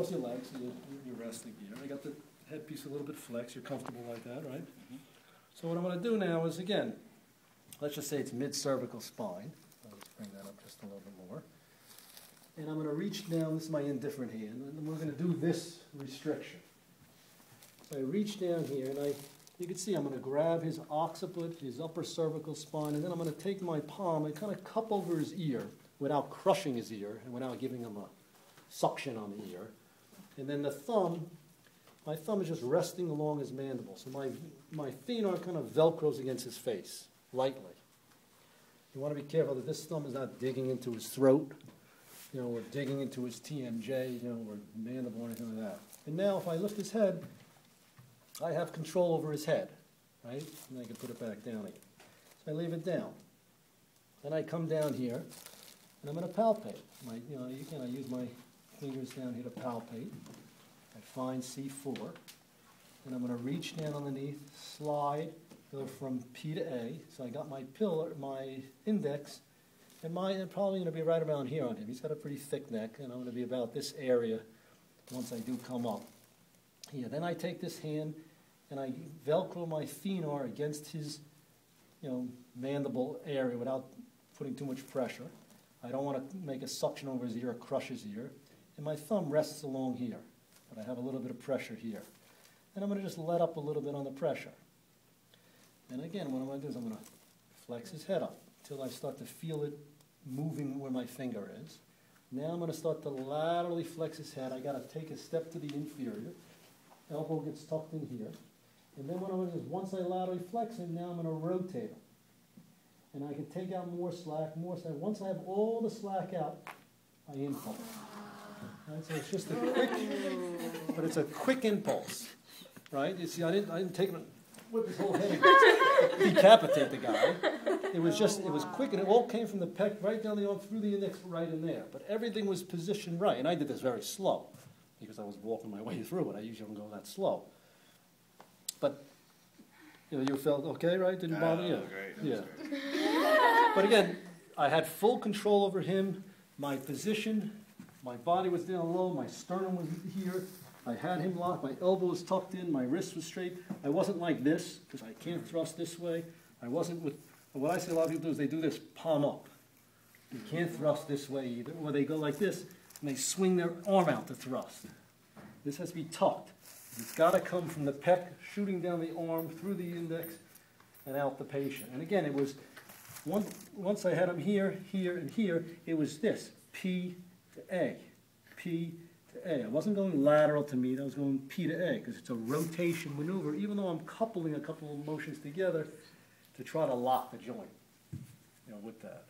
Cross your legs, so you're resting here. I got the headpiece a little bit flexed. You're comfortable like that, right? Mm-hmm. So what I'm going to do now is, again, let's just say it's mid-cervical spine. I'll just bring that up just a little bit more. And I'm going to reach down. This is my indifferent hand. And we're going to do this restriction. So I reach down here, and you can see I'm going to grab his occiput, his upper cervical spine, and then I'm going to take my palm and kind of cup over his ear without crushing his ear and without giving him a suction on the ear. And then the thumb, my thumb is just resting along his mandible. So my thenar kind of velcros against his face, lightly. You want to be careful that this thumb is not digging into his throat, or digging into his TMJ, or mandible or anything like that. And now if I lift his head, I have control over his head, right? And I can put it back down again. So I leave it down. Then I come down here, and I'm going to palpate. I use my fingers down here to palpate. I find C4, and I'm going to reach down underneath, slide, go from P to A. So I got my my index, and I'm probably going to be right around here on him. He's got a pretty thick neck, and I'm going to be about this area once I do come up. Here, then I take this hand, and I velcro my thenar against his, mandible area without putting too much pressure. I don't want to make a suction over his ear or crush his ear. And my thumb rests along here, but I have a little bit of pressure here. And I'm going to just let up a little bit on the pressure. And again, what I'm going to do is I'm going to flex his head up until I start to feel it moving where my finger is. Now I'm going to start to laterally flex his head. I got to take a step to the inferior. Elbow gets tucked in here. And then what I'm going to do is once I laterally flex him, now I'm going to rotate him. And I can take out more slack, more slack. Once I have all the slack out, I impulse. Right, so it's just a quick, but it's a quick impulse, right? You see, I didn't take him, whip his whole head and decapitate the guy. It was quick, and it all came from the pec right down the arm, through the index, right in there. But everything was positioned right, and I did this very slow because I was walking my way through it. I usually don't go that slow. But you felt okay, right? Didn't bother you? Great. Yeah. But again, I had full control over him. My position, my body was down low, my sternum was here. I had him locked, my elbow was tucked in, my wrist was straight. I wasn't like this, because I can't thrust this way. I wasn't with, what I see a lot of people do is they do this palm up. You can't thrust this way either. Or they go like this, and they swing their arm out to thrust. This has to be tucked. It's got to come from the pec, shooting down the arm, through the index, and out the patient. And again, it was, once I had him here, here, and here, it was this, P to A, P to A. I wasn't going lateral to meet, I was going P to A, because it's a rotation maneuver, even though I'm coupling a couple of motions together to try to lock the joint, with that.